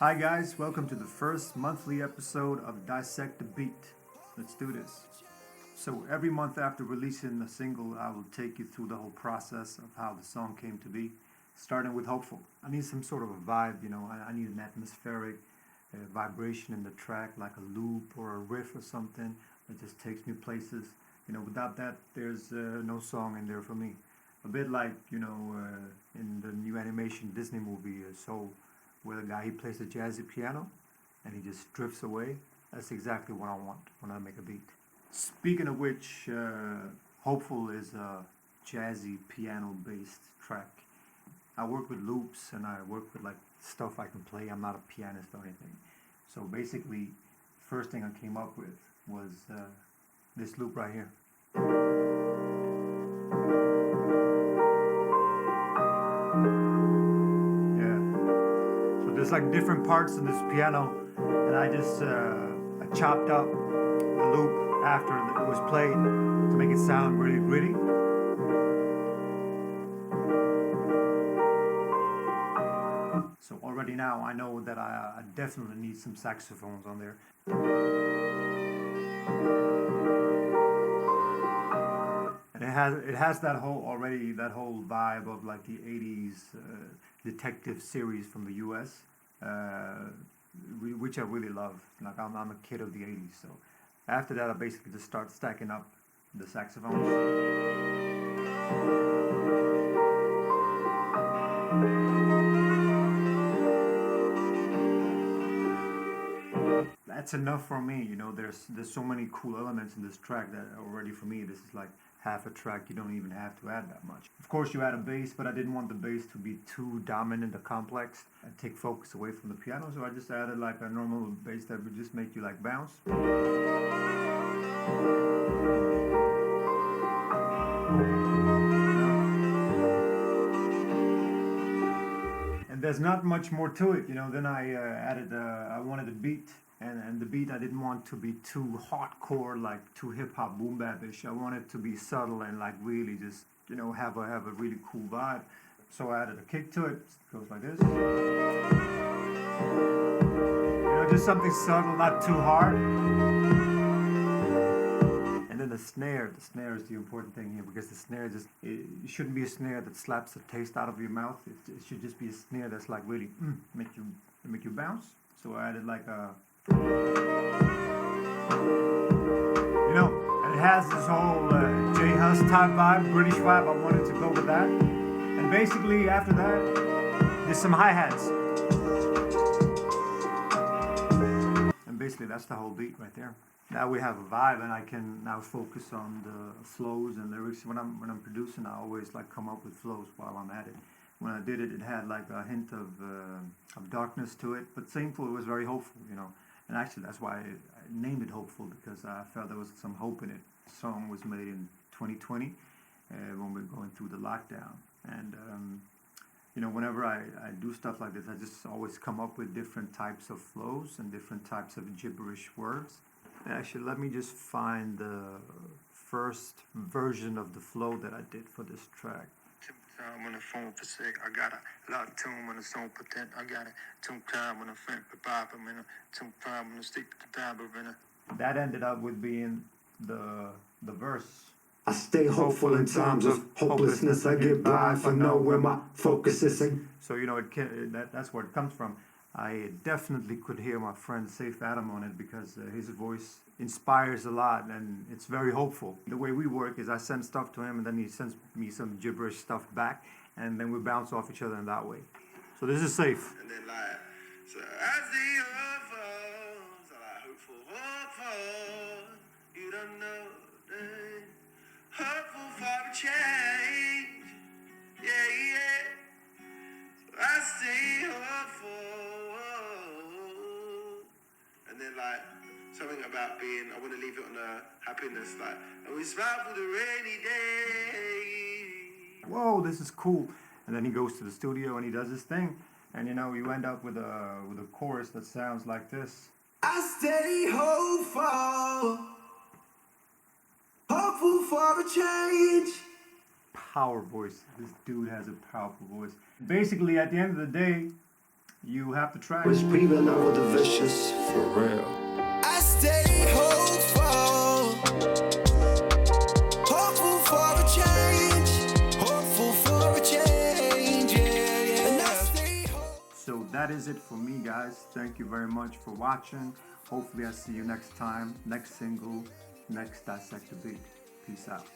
Hi guys, welcome to the first monthly episode of Dissect the Beat. Let's do this. So every month after releasing a single, I will take you through the whole process of how the song came to be, starting with Hopeful. I need some sort of a vibe, I need an atmospheric vibration in the track, like a loop or a riff or something that just takes me places. Without that, there's no song in there for me. A bit like, in the new animation Disney movie, Soul, where the guy he plays the jazzy piano and he just drifts away. That's exactly what I want when I make a beat. Speaking of which, Hopeful is a jazzy piano based track. I work with loops and I work with like stuff I can play. I'm not a pianist or anything. So basically, first thing I came up with was this loop right here. There's like different parts of this piano, and I just I chopped up the loop after it was played to make it sound really gritty. So already now I know that I definitely need some saxophones on there. And it has that whole vibe of like the 80s detective series from the US. Which I really love. Like I'm a kid of the 80s, so after that I basically just start stacking up the saxophones. That's enough for me. There's so many cool elements in this track that already for me this is like half a track. You don't even have to add that much. Of course you add a bass, but I didn't want the bass to be too dominant or complex and take focus away from the piano, so I just added like a normal bass that would just make you like bounce. And there's not much more to it. Then I added I wanted a beat, and the beat I didn't want to be too hardcore, like too hip hop boom bap-ish. I wanted to be subtle and like really just have a really cool vibe. So I added a kick to it. It goes like this. Just something subtle, not too hard. And then the snare is the important thing here, because the snare it shouldn't be a snare that slaps the taste out of your mouth. It should just be a snare that's like really make you bounce. So I added like a and it has this whole J Hus type vibe, British vibe. I wanted to go with that. And basically after that, there's some hi-hats. And basically that's the whole beat right there. Now we have a vibe, and I can now focus on the flows and lyrics. When I'm producing, I always like come up with flows while I'm at it. When I did it, it had like a hint of darkness to it, but same flow, it was very hopeful, And actually, that's why I named it Hopeful, because I felt there was some hope in it. The song was made in 2020 when we were going through the lockdown, and whenever I do stuff like this, I just always come up with different types of flows and different types of gibberish words. Actually, let me just find the first version of the flow that I did for this track. I'm on the phone for sick. I got a lot of tune on the song potent. I got it. Tune time on the front, pop I'm in a tune time on the stick to the time That ended up with being the verse. I stay hopeful in times of hopelessness. I get by if I know where my focus is. So that's where it comes from. I definitely could hear my friend Safe Adam on it, because his voice inspires a lot and it's very hopeful. The way we work is I send stuff to him and then he sends me some gibberish stuff back, and then we bounce off each other in that way. So this is Safe. And then like, so I see hopeful, so like hopeful, you don't know that. Hopeful for a change, yeah. So I stay hopeful. And then like something about being, I want to leave it on a happiness, like, and we smile for the rainy day. Whoa, this is cool. And then he goes to the studio and he does his thing, and you end up with a chorus that sounds like this. I stay hopeful, hopeful for a change. Power voice. This dude has a powerful voice. Basically, at the end of the day, you have to try Wish it. breathing over the vicious, for real. I stay hopeful, hopeful for a change, hopeful for a change, yeah. And I stay hopeful. So that is it for me, guys. Thank you very much for watching. Hopefully I see you next time, next single, next Dissect the Beat. Peace out.